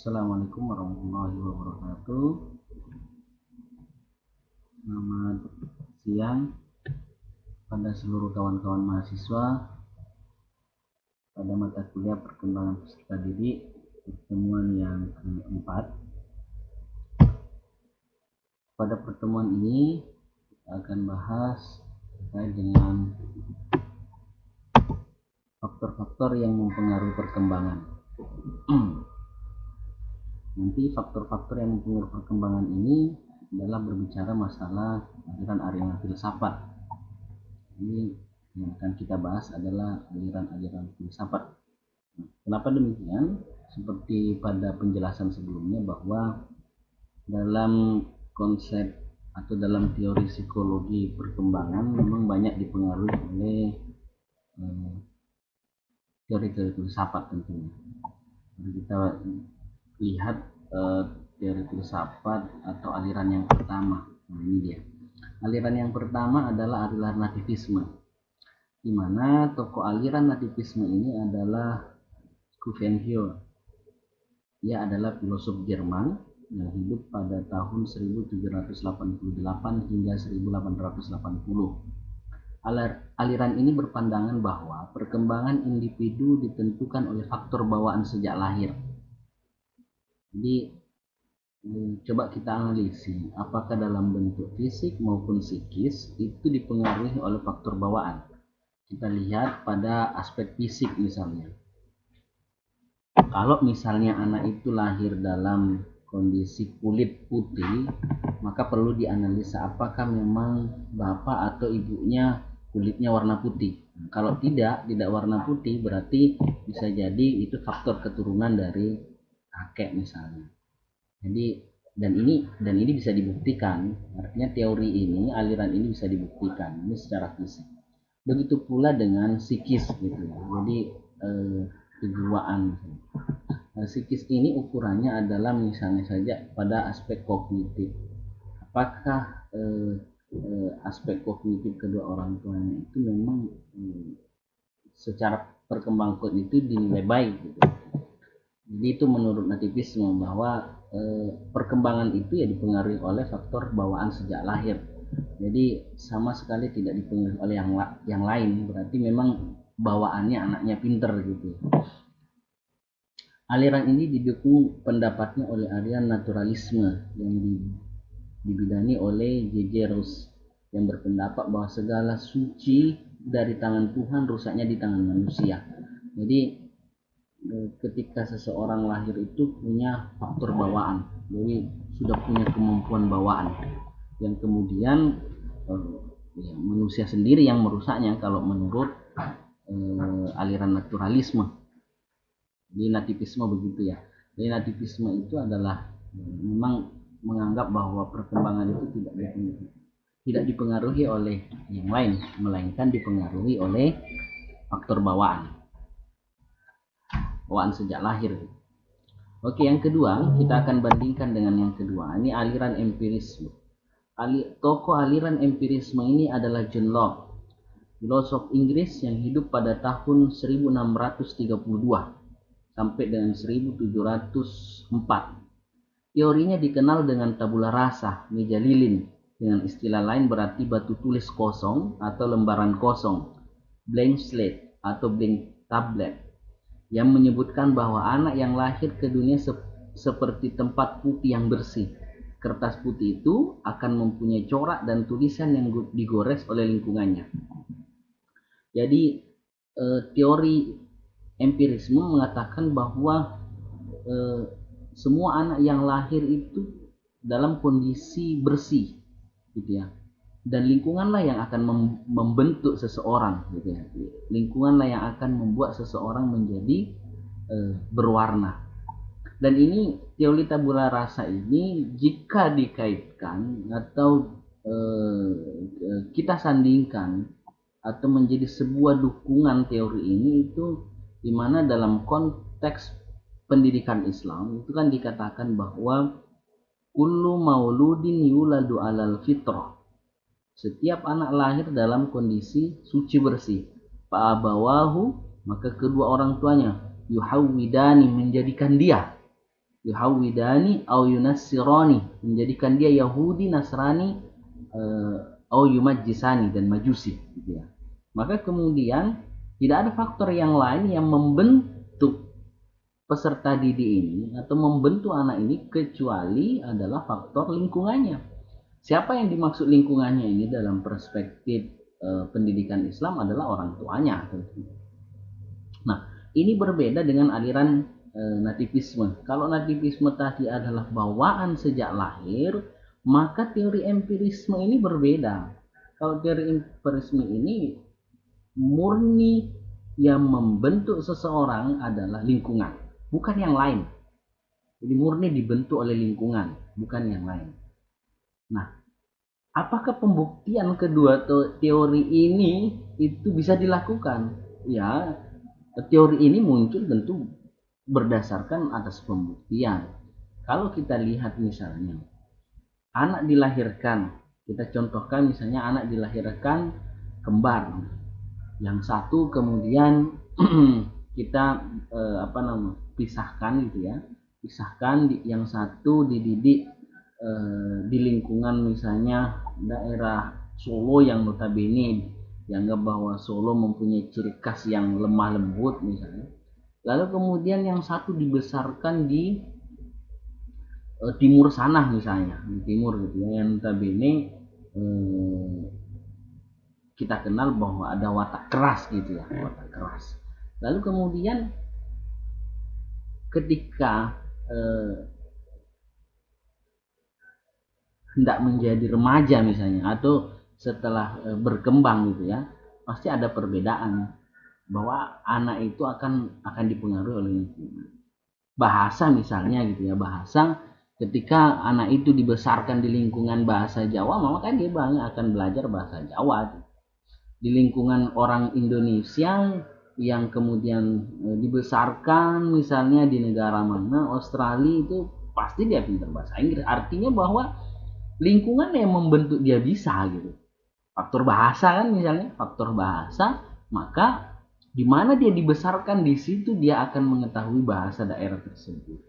Assalamualaikum warahmatullahi wabarakatuh. Selamat siang pada seluruh kawan-kawan mahasiswa pada mata kuliah perkembangan peserta didik pertemuan yang keempat. Pada pertemuan ini kita akan bahas terkait dengan faktor-faktor yang mempengaruhi perkembangan. Nanti faktor-faktor yang mempengaruhi perkembangan ini adalah berbicara masalah aliran-aliran filsafat. Ini yang akan kita bahas adalah aliran-aliran filsafat. Kenapa demikian? Seperti pada penjelasan sebelumnya bahwa dalam konsep atau dalam teori psikologi perkembangan memang banyak dipengaruhi oleh teori-teori filsafat tentunya. Jadi kita lihat teori filsafat atau aliran yang pertama. Nah, ini dia. Aliran yang pertama adalah aliran nativisme, di mana tokoh aliran nativisme ini adalah Schopenhauer. Ia adalah filosof Jerman yang hidup pada tahun 1788 hingga 1880. Aliran ini berpandangan bahwa perkembangan individu ditentukan oleh faktor bawaan sejak lahir. Jadi coba kita analisis apakah dalam bentuk fisik maupun psikis itu dipengaruhi oleh faktor bawaan. Kita lihat pada aspek fisik misalnya. Kalau misalnya anak itu lahir dalam kondisi kulit putih, maka perlu dianalisa apakah memang bapak atau ibunya kulitnya warna putih. Kalau tidak warna putih, berarti bisa jadi itu faktor keturunan dari kakek misalnya. Jadi dan ini bisa dibuktikan. Artinya teori ini, aliran ini bisa dibuktikan ini secara fisik. Begitu pula dengan psikis gitu ya. Jadi kejiwaan. Nah, psikis ini ukurannya adalah misalnya saja pada aspek kognitif. Apakah aspek kognitif kedua orang tuanya itu memang secara perkembangan kognitif dinilai baik gitu. Jadi itu menurut nativisme bahwa perkembangan itu ya dipengaruhi oleh faktor bawaan sejak lahir. Jadi sama sekali tidak dipengaruhi oleh yang lain, berarti memang bawaannya anaknya pinter gitu. Aliran ini didukung pendapatnya oleh aliran naturalisme yang dibidangi oleh J.J. Rousseau yang berpendapat bahwa segala suci dari tangan Tuhan, rusaknya di tangan manusia. Jadi ketika seseorang lahir itu punya faktor bawaan, jadi sudah punya kemampuan bawaan yang kemudian manusia sendiri yang merusaknya kalau menurut aliran naturalisme. Di nativisme begitu ya. Jadi nativisme itu adalah memang menganggap bahwa perkembangan itu tidak dipengaruhi oleh yang lain, melainkan dipengaruhi oleh faktor bawaan sejak lahir. Oke, yang kedua kita akan bandingkan dengan yang kedua. Ini aliran empirisme. Tokoh aliran empirisme ini adalah John Locke, filosof Inggris yang hidup pada tahun 1632 sampai dengan 1704. Teorinya dikenal dengan tabula rasa, meja lilin, dengan istilah lain berarti batu tulis kosong atau lembaran kosong, blank slate atau blank tablet, yang menyebutkan bahwa anak yang lahir ke dunia seperti tempat putih yang bersih. Kertas putih itu akan mempunyai corak dan tulisan yang digores oleh lingkungannya. Jadi teori empirisme mengatakan bahwa semua anak yang lahir itu dalam kondisi bersih gitu ya, dan lingkunganlah yang akan membentuk seseorang gitu ya. Lingkunganlah yang akan membuat seseorang menjadi berwarna. Dan ini teori tabula rasa ini jika dikaitkan atau kita sandingkan atau menjadi sebuah dukungan teori ini, itu dimana dalam konteks pendidikan Islam itu kan dikatakan bahwa kullu mauludin yuladu alal fitrah, setiap anak lahir dalam kondisi suci bersih. Fa'abawahu, maka kedua orang tuanya yuhawwidani, menjadikan dia yuhawidani au yunassirani, menjadikan dia Yahudi, Nasrani, au yumajjisani, dan majusi gitu ya. Maka kemudian tidak ada faktor yang lain yang membentuk peserta didik ini atau membentuk anak ini kecuali adalah faktor lingkungannya. Siapa yang dimaksud lingkungannya ini dalam perspektif pendidikan Islam adalah orang tuanya. Nah, ini berbeda dengan aliran nativisme. Kalau nativisme tadi adalah bawaan sejak lahir, maka teori empirisme ini berbeda. Kalau teori empirisme ini murni yang membentuk seseorang adalah lingkungan, bukan yang lain. Jadi murni dibentuk oleh lingkungan, bukan yang lain. Nah, apakah pembuktian kedua teori ini itu bisa dilakukan? Ya, teori ini muncul tentu berdasarkan atas pembuktian. Kalau kita lihat misalnya anak dilahirkan, kita contohkan misalnya anak dilahirkan kembar, yang satu kemudian kita pisahkan gitu ya, pisahkan, yang satu dididik di lingkungan misalnya daerah Solo yang notabene dianggap bahwa Solo mempunyai ciri khas yang lemah lembut misalnya, lalu kemudian yang satu dibesarkan di timur sana misalnya, di timur gitu ya, yang notabene kita kenal bahwa ada watak keras gitu ya, watak keras. Lalu kemudian ketika hendak menjadi remaja misalnya, atau setelah berkembang gitu ya, pasti ada perbedaan bahwa anak itu akan dipengaruhi oleh lingkungan. Bahasa misalnya gitu ya, bahasa ketika anak itu dibesarkan di lingkungan bahasa Jawa, maka dia banyak akan belajar bahasa Jawa. Di lingkungan orang Indonesia yang kemudian dibesarkan misalnya di negara mana, Australia, itu pasti dia pintar bahasa Inggris. Artinya bahwa lingkungan yang membentuk dia bisa gitu. Faktor bahasa kan misalnya, faktor bahasa, maka di mana dia dibesarkan di situ dia akan mengetahui bahasa daerah tersebut.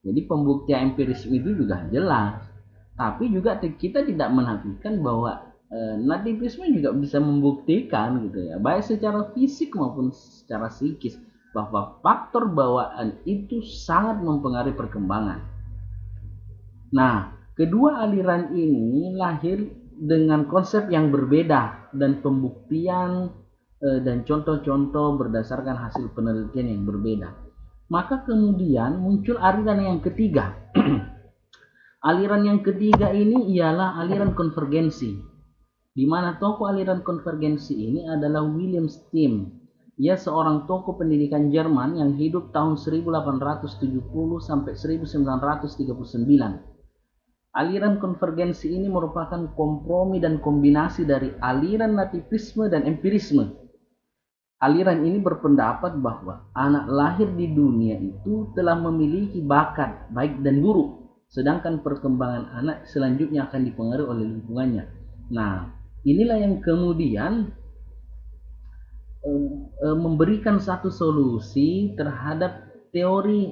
Jadi pembuktian empirisme itu juga jelas. Tapi juga kita tidak menafikan bahwa nativisme juga bisa membuktikan gitu ya, baik secara fisik maupun secara psikis, bahwa faktor bawaan itu sangat mempengaruhi perkembangan. Nah, kedua aliran ini lahir dengan konsep yang berbeda dan pembuktian dan contoh-contoh berdasarkan hasil penelitian yang berbeda. Maka kemudian muncul aliran yang ketiga. Aliran yang ketiga ini ialah aliran konvergensi, di mana tokoh aliran konvergensi ini adalah William Stem. Ia seorang tokoh pendidikan Jerman yang hidup tahun 1870 sampai 1939. Aliran konvergensi ini merupakan kompromi dan kombinasi dari aliran nativisme dan empirisme. Aliran ini berpendapat bahwa anak lahir di dunia itu telah memiliki bakat baik dan buruk, sedangkan perkembangan anak selanjutnya akan dipengaruhi oleh lingkungannya. Nah, inilah yang kemudian memberikan satu solusi terhadap teori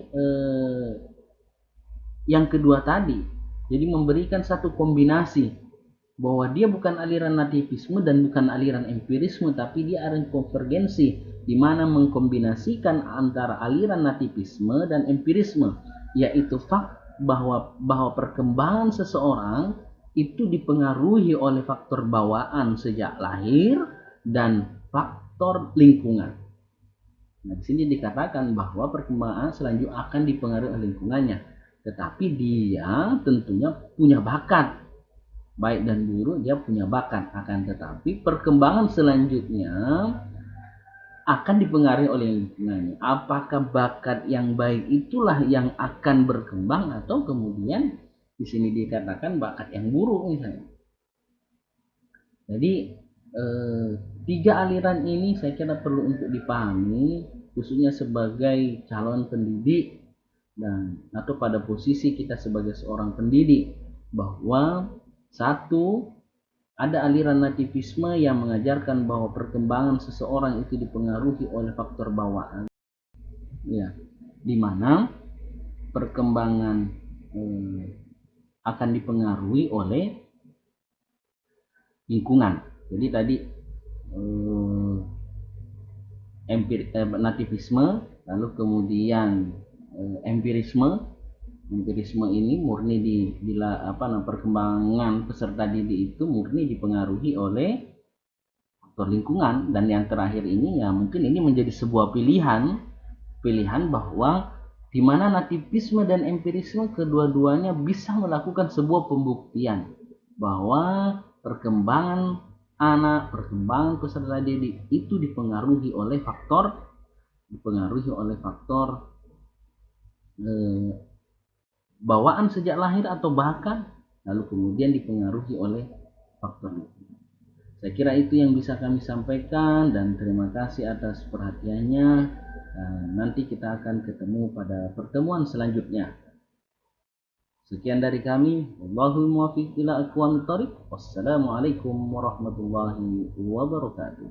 yang kedua tadi. Jadi memberikan satu kombinasi bahwa dia bukan aliran nativisme dan bukan aliran empirisme, tapi dia aliran konvergensi, di mana mengkombinasikan antara aliran nativisme dan empirisme, yaitu bahwa perkembangan seseorang itu dipengaruhi oleh faktor bawaan sejak lahir dan faktor lingkungan. Nah, di sini dikatakan bahwa perkembangan selanjutnya akan dipengaruhi oleh lingkungannya, tetapi dia tentunya punya bakat, baik dan buruk dia punya bakat, akan tetapi perkembangan selanjutnya akan dipengaruhi oleh lingkungannya. Apakah bakat yang baik itulah yang akan berkembang, atau kemudian di sini dikatakan bakat yang buruk misalnya. Jadi tiga aliran ini saya kira perlu untuk dipahami, khususnya sebagai calon pendidik dan atau pada posisi kita sebagai seorang pendidik, bahwa satu, ada aliran nativisme yang mengajarkan bahwa perkembangan seseorang itu dipengaruhi oleh faktor bawaan, ya, di mana perkembangan akan dipengaruhi oleh lingkungan. Jadi tadi nativisme, lalu kemudian empirisme. Empirisme ini murni perkembangan peserta didik itu murni dipengaruhi oleh faktor lingkungan. Dan yang terakhir ini ya mungkin ini menjadi sebuah pilihan bahwa di mana nativisme dan empirisme kedua-duanya bisa melakukan sebuah pembuktian bahwa perkembangan anak, perkembangan peserta didik itu dipengaruhi oleh faktor bawaan sejak lahir atau bahkan lalu kemudian dipengaruhi oleh faktor lingkungan. Saya kira itu yang bisa kami sampaikan dan terima kasih atas perhatiannya. Nanti kita akan ketemu pada pertemuan selanjutnya. Sekian dari kami. Wallahul muwaffiq ila aqwamit thoriq. Wassalamualaikum warahmatullahi wabarakatuh.